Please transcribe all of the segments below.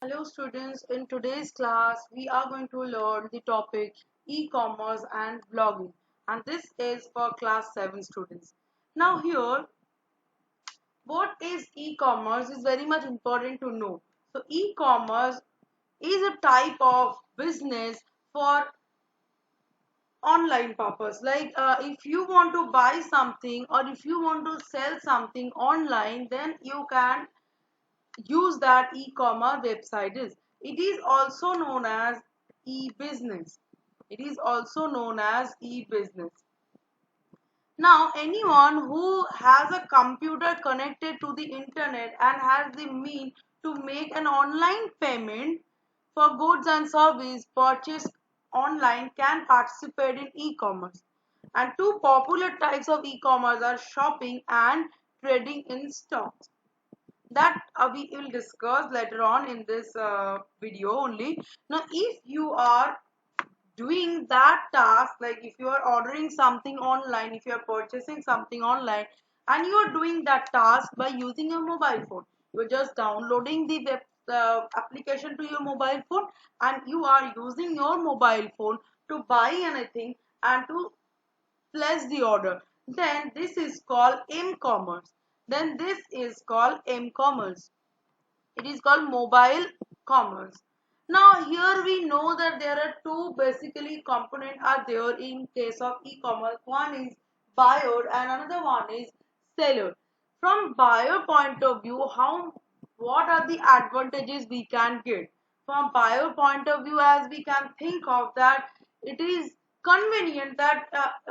Hello students, in today's class we are going to learn the topic e-commerce and blogging, and this is for class 7 students. Now here, what is e-commerce is very much important to know. So e-commerce is a type of business for online purpose. If you want to buy something or if you want to sell something online, then you can use that e-commerce website is. It is also known as e-business. It is also known as e-business. Now, anyone who has a computer connected to the internet and has the means to make an online payment for goods and service purchased online can participate in e-commerce. And two popular types of e-commerce are shopping and trading in stocks that we will discuss later on in this video only. Now if you are doing that task, like if you are ordering something online, if you are purchasing something online and you are doing that task by using your mobile phone, you are just downloading the web application to your mobile phone and you are using your mobile phone to buy anything and to place the order, then this is called m-commerce. Then this is called m-commerce. It is called mobile commerce. Now here we know that there are two basically components are there in case of e-commerce. One is buyer and another one is seller. From buyer point of view, how what are the advantages we can get? From buyer point of view, as we can think of that, it is convenient that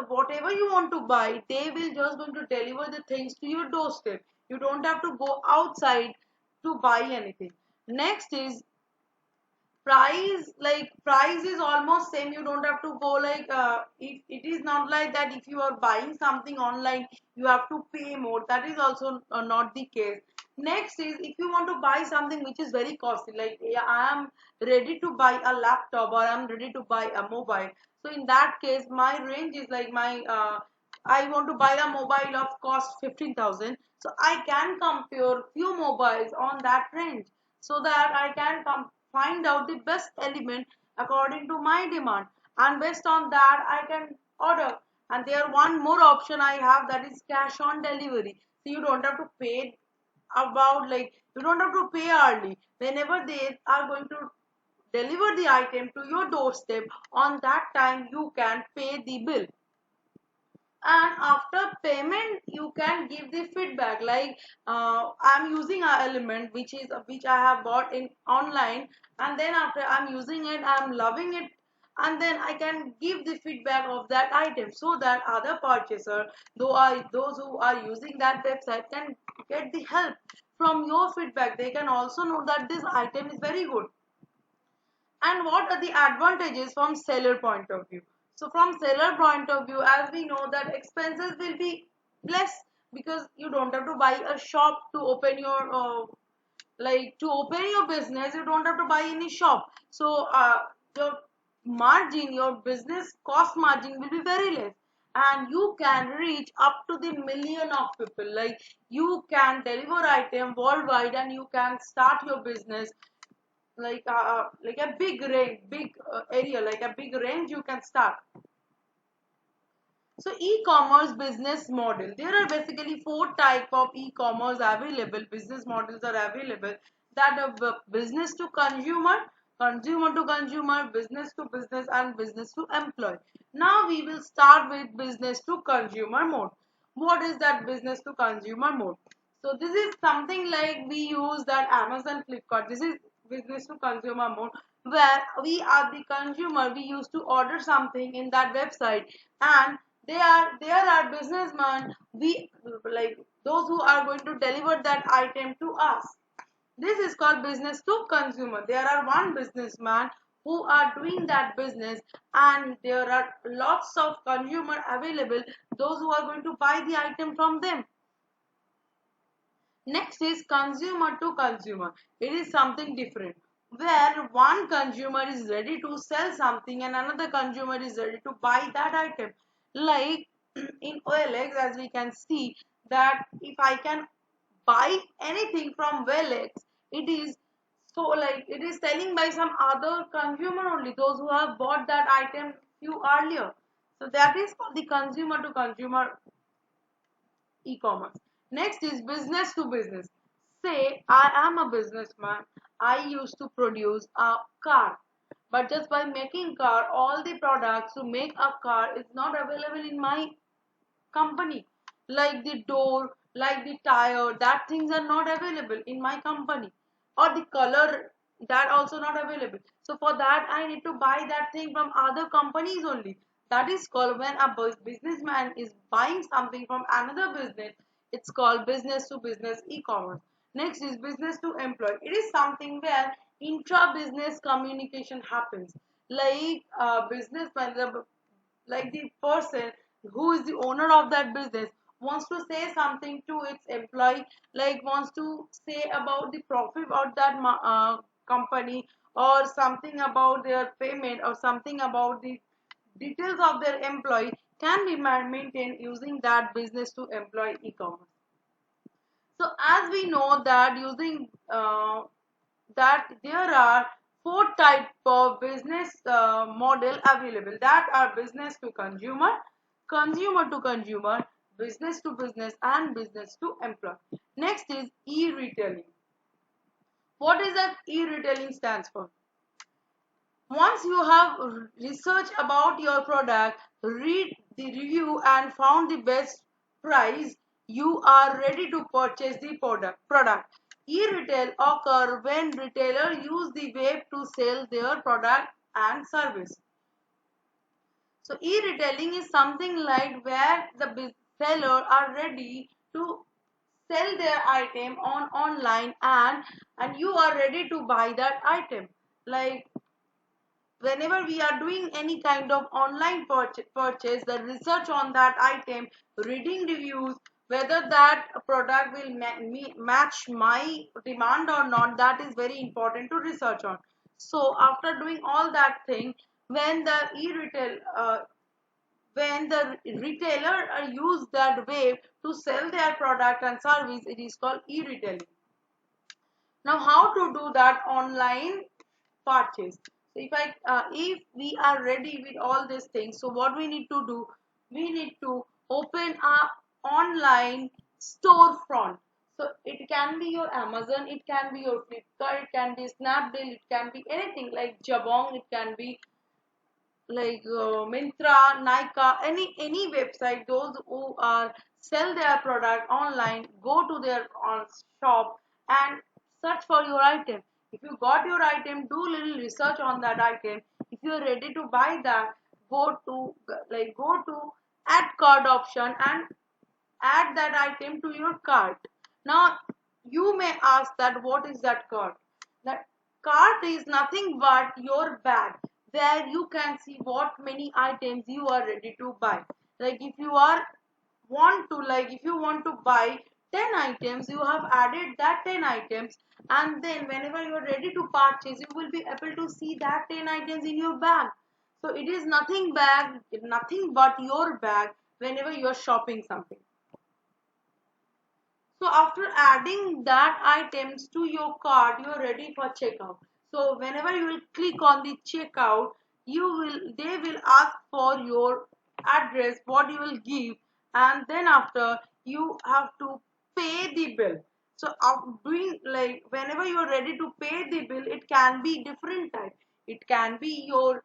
whatever you want to buy, they will just going to deliver the things to your doorstep. You don't have to go outside to buy anything. Next is price. Like price is almost same, you don't have to go it is not like that if you are buying something online you have to pay more. That is also not the case. Next is if you want to buy something which is very costly, like yeah, I am ready to buy a laptop or I'm ready to buy a mobile. So in that case my range is like my I want to buy a mobile of cost 15,000, so I can compare few mobiles on that range so that I can find out the best element according to my demand, and based on that I can order. And there one more option I have, that is cash on delivery. So you don't have to pay about, like you don't have to pay early. Whenever they are going to deliver the item to your doorstep, on that time you can pay the bill, and after payment you can give the feedback like I'm using a element which I have bought in online, and then after I'm using it, I'm loving it, and then I can give the feedback of that item so that other purchaser, those who are using that website, can get the help from your feedback. They can also know that this item is very good. And what are the advantages from seller point of view? So from seller point of view, as we know that expenses will be less, because you don't have to buy a shop to open your to open your business. You don't have to buy any shop, so your margin, your business cost margin will be very less, and you can reach up to the million of people. Like you can deliver item worldwide and you can start your business like a big range, big area, like a big range you can start. So e-commerce business model, there are basically four type of e-commerce available. Business models are available, that are business to consumer, consumer to consumer, business to business, and business to employee. Now we will start with business to consumer mode. What is that business to consumer mode? So this is something like we use that Amazon, Flipkart. This is business to consumer mode, where we are the consumer. We used to order something in that website, and there are businessmen, we like those who are going to deliver that item to us. This is called business to consumer. There are one businessman who are doing that business, and there are lots of consumer available, those who are going to buy the item from them. Next is consumer to consumer. It is something different, where one consumer is ready to sell something and another consumer is ready to buy that item. Like in OLX, as we can see that if I can buy anything from OLX, it is so like it is selling by some other consumer only, those who have bought that item few earlier. So that is called the consumer to consumer e-commerce. Next is business to business. Say I am a businessman. I used to produce a car. But just by making car, all the products to make a car is not available in my company. Like the door, like the tire, that things are not available in my company. Or the color, that also not available. So for that I need to buy that thing from other companies only. That is called, when a businessman is buying something from another business, it's called business to business e-commerce. Next is business to employee. It is something where intra-business communication happens. Like businessman, like the person who is the owner of that business wants to say something to its employee, like wants to say about the profit of that company, or something about their payment, or something about the details of their employee, can be maintained using that business to employee e-commerce. So as we know that using that there are four type of business model available, that are business to consumer, consumer to consumer, business to business, and business to employee. Next is e-retailing. What is that e-retailing stands for? Once you have researched about your product, read the review and found the best price, you are ready to purchase the product. E-retail occur when retailers use the web to sell their product and service. So e-retailing is something like where the seller are ready to sell their item on online, and you are ready to buy that item. Like whenever we are doing any kind of online purchase, the research on that item, reading reviews, whether that product will match my demand or not, that is very important to research on. So after doing all that thing, when the e-retail when the retailer use that way to sell their product and service, it is called e-retailing. Now how to do that online purchase? So if we are ready with all these things, so what we need to do, we need to open a online storefront. So it can be your Amazon, it can be your Flipkart, it can be Snapdeal, it can be anything like Jabong, it can be like Myntra, Nika, any website. Those who are sell their product online, go to their shop and search for your item. If you got your item, do little research on that item. If you are ready to buy that, go to add cart option and add that item to your cart. Now you may ask that what is that cart? That cart is nothing but your bag, where you can see what many items you are ready to buy. Like if you want to buy 10 items, you have added that 10 items, and then whenever you are ready to purchase, you will be able to see that 10 items in your bag. So it is nothing but your bag whenever you are shopping something. So after adding that items to your cart, you are ready for checkout. So whenever you will click on the checkout, they will ask for your address, what you will give, and then after you have to pay the bill. So doing like whenever you are ready to pay the bill, it can be different type. It can be your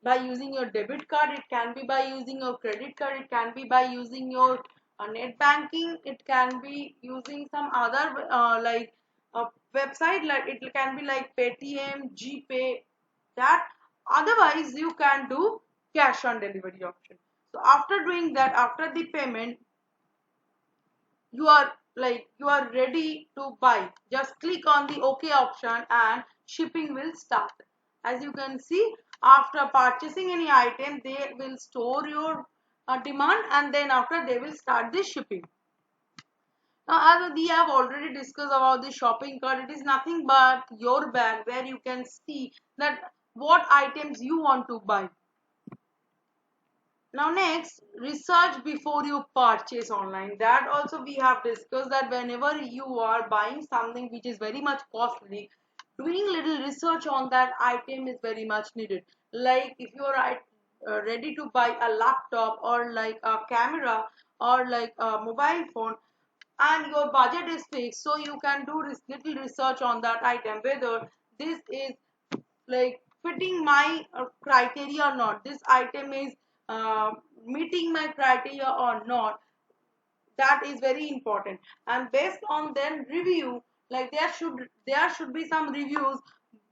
by using your debit card, it can be by using your credit card, it can be by using your net banking, it can be using some other like website, like it can be like Paytm, GPay, that. Otherwise you can do cash on delivery option. So after doing that, after the payment, you are ready to buy. Just click on the OK option and shipping will start. As you can see, after purchasing any item, they will store your demand, and then after they will start the shipping. Now as we have already discussed about the shopping cart, it is nothing but your bag, where you can see that what items you want to buy. Now next, research before you purchase online. That also we have discussed, that whenever you are buying something which is very much costly, doing little research on that item is very much needed. Like if you are ready to buy a laptop or like a camera or like a mobile phone, and your budget is fixed, so you can do this little research on that item, whether this is like fitting my criteria or not, this item is uh, meeting my criteria or not. That is very important. And based on then review, like there should be some reviews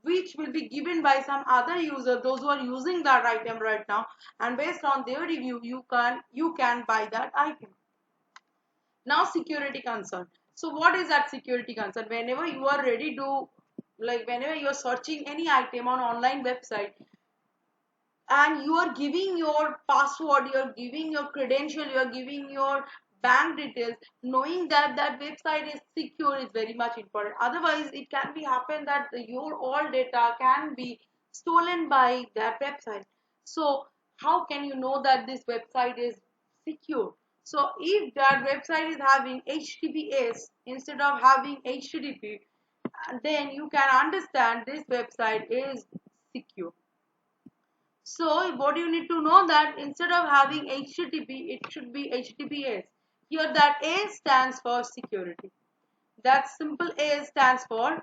which will be given by some other user, those who are using that item right now, and based on their review you can buy that item. Now security concern. So what is that security concern? Whenever you are ready to, like whenever you are searching any item on online website, and you are giving your password, you are giving your credential, you are giving your bank details, knowing that that website is secure is very much important. Otherwise it can be happen that your all data can be stolen by that website. So how can you know that this website is secure? So if that website is having https instead of having http, then you can understand this website is secure. So what you need to know that instead of having HTTP, it should be HTTPS. Here that A stands for security. That simple A stands for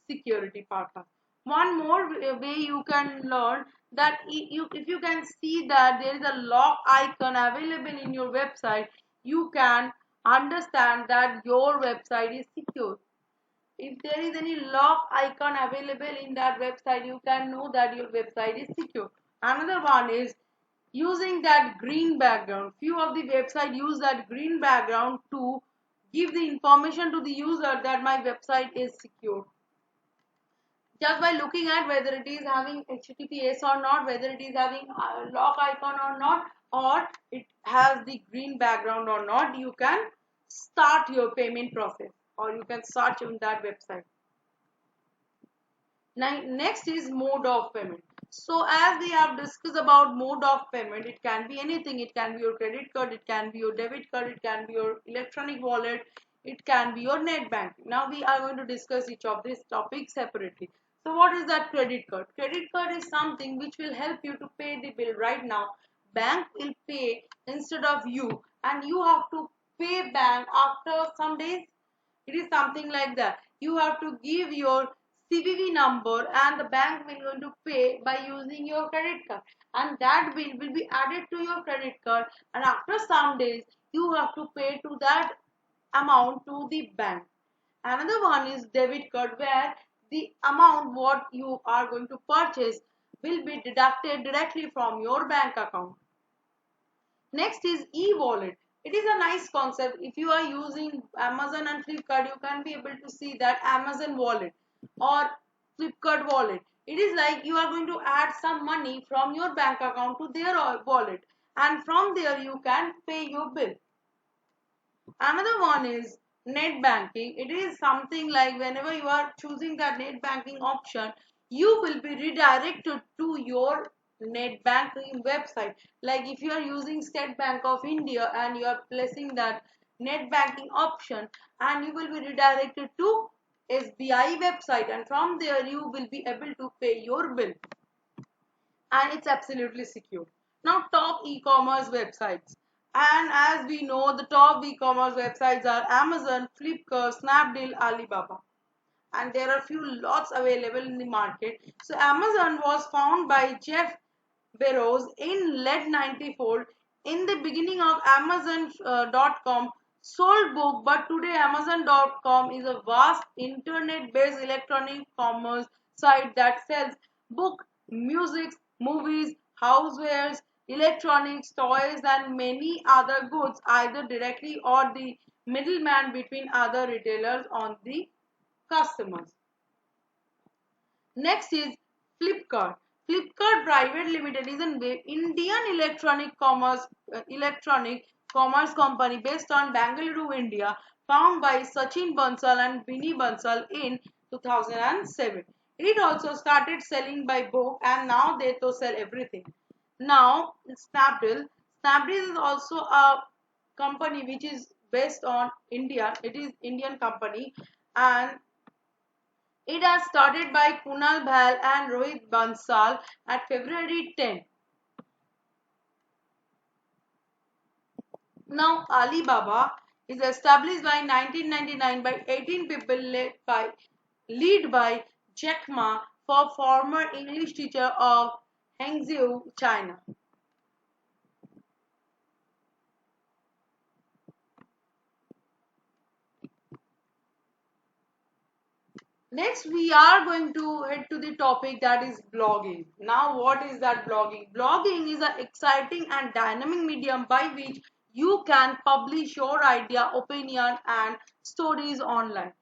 security partner. One more way you can learn that if you can see that there is a lock icon available in your website, you can understand that your website is secure. If there is any lock icon available in that website, you can know that your website is secure. Another one is using that green background. Few of the website use that green background to give the information to the user that my website is secure. Just by looking at whether it is having HTTPS or not, whether it is having a lock icon or not, or it has the green background or not, you can start your payment process, or you can search on that website. Now, next is mode of payment. So as we have discussed about mode of payment, it can be anything. It can be your credit card, it can be your debit card, it can be your electronic wallet, it can be your net banking. Now we are going to discuss each of these topics separately. So what is that credit card? Credit card is something which will help you to pay the bill right now. Bank will pay instead of you, and you have to pay bank after some days. It is something like that. You have to give your CVV number and the bank will going to pay by using your credit card, and that bill will be added to your credit card, and after some days you have to pay to that amount to the bank. Another one is debit card, where the amount what you are going to purchase will be deducted directly from your bank account. Next is e-wallet. It is a nice concept. If you are using Amazon and Flipkart, you can be able to see that Amazon wallet or Flipkart wallet. It is like you are going to add some money from your bank account to their wallet, and from there you can pay your bill. Another one is net banking. It is something like whenever you are choosing that net banking option, you will be redirected to your net banking website. Like if you are using State Bank of India and you are placing that net banking option, and you will be redirected to SBI website, and from there you will be able to pay your bill, and it's absolutely secure. Now, top e-commerce websites. And as we know, the top e-commerce websites are Amazon, Flipkart, Snapdeal, Alibaba. And there are few lots available in the market. So Amazon was founded by Jeff Bezos in late 94. In the beginning of Amazon.com sold book, but today Amazon.com is a vast internet-based electronic commerce site that sells book, music, movies, housewares, electronics, toys, and many other goods, either directly or the middleman between other retailers on the customers. Next is Flipkart. Flipkart Private Limited is an Indian electronic commerce company based on Bangalore, India, founded by Sachin Bansal and Vinny Bansal in 2007. It also started selling by book, and now they to sell everything. Now Snapdeal. Snapdeal is also a company which is based on India. It is Indian company, and It has started by Kunal Bhal and Rohit Bansal at February 10. Now Alibaba is established by 1999 by 18 people lead by Jack Ma, for former English teacher of Hangzhou, China. Next, we are going to head to the topic that is blogging. Now, what is that blogging? Blogging is an exciting and dynamic medium by which you can publish your idea, opinion, and stories online.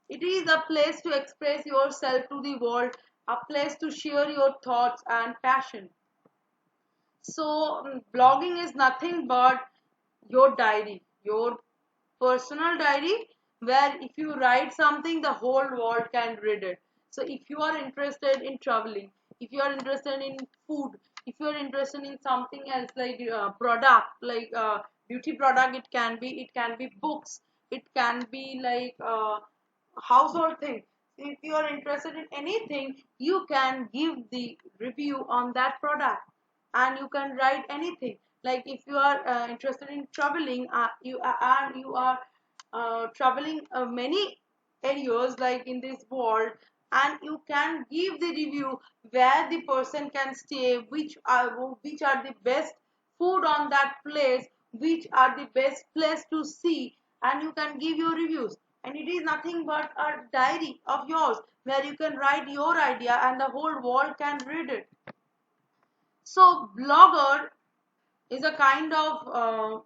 It is a place to express yourself to the world, a place to share your thoughts and passion. So, blogging is nothing but your diary, your personal diary, where if you write something, the whole world can read it. So, if you are interested in traveling, if you are interested in food, if you are interested in something else like product, like beauty product, it can be books, it can be like household thing. If you are interested in anything, you can give the review on that product, and you can write anything. Like if you are interested in traveling, you are traveling many areas like in this world, and you can give the review where the person can stay, which are the best food on that place, which are the best place to see, and you can give your reviews. And it is nothing but a diary of yours where you can write your idea and the whole world can read it. So blogger is a kind of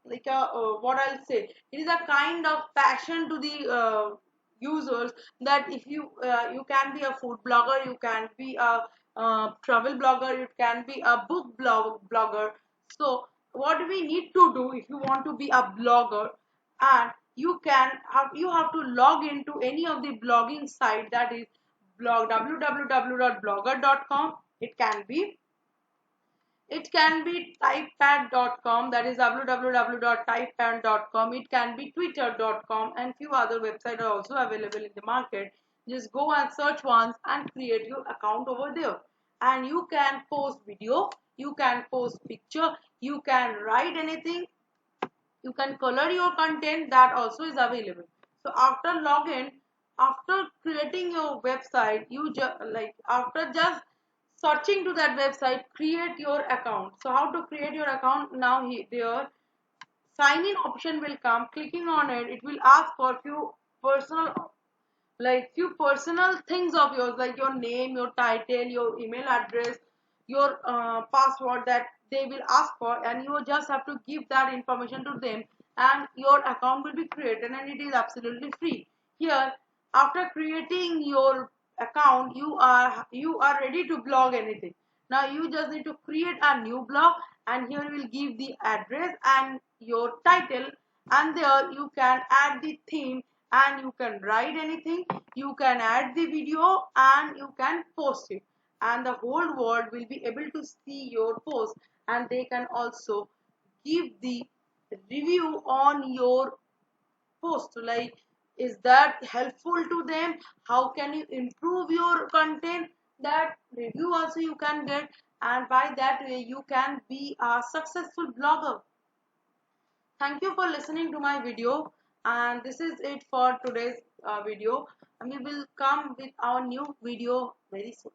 like a what I'll say. It is a kind of passion to the users, that if you can be a food blogger, you can be a travel blogger, you can be a blogger. So what we need to do if you want to be a blogger, and you have to log into any of the blogging site, that is blog www.blogger.com. It can be typepad.com, that is www.typepad.com. It can be twitter.com, and few other websites are also available in the market. Just go and search once and create your account over there. And you can post video, you can post picture, you can write anything, you can color your content, that also is available. So after login, after creating your website, you just like after just searching to that website, create your account. So how to create your account? Now there sign in option will come. Clicking on it, it will ask for personal few personal things of yours, like your name, your title, your email address, your password, that they will ask for, and you just have to give that information to them, and your account will be created, and it is absolutely free. Here, after creating your account, you are ready to blog anything. Now you just need to create a new blog, and here you will give the address and your title, and there you can add the theme, and you can write anything, you can add the video, and you can post it, and the whole world will be able to see your post, and they can also give the review on your post, like is that helpful to them, how can you improve your content, that review also you can get, and by that way you can be a successful blogger. Thank you for listening to my video, and this is it for today's video, and we will come with our new video very soon.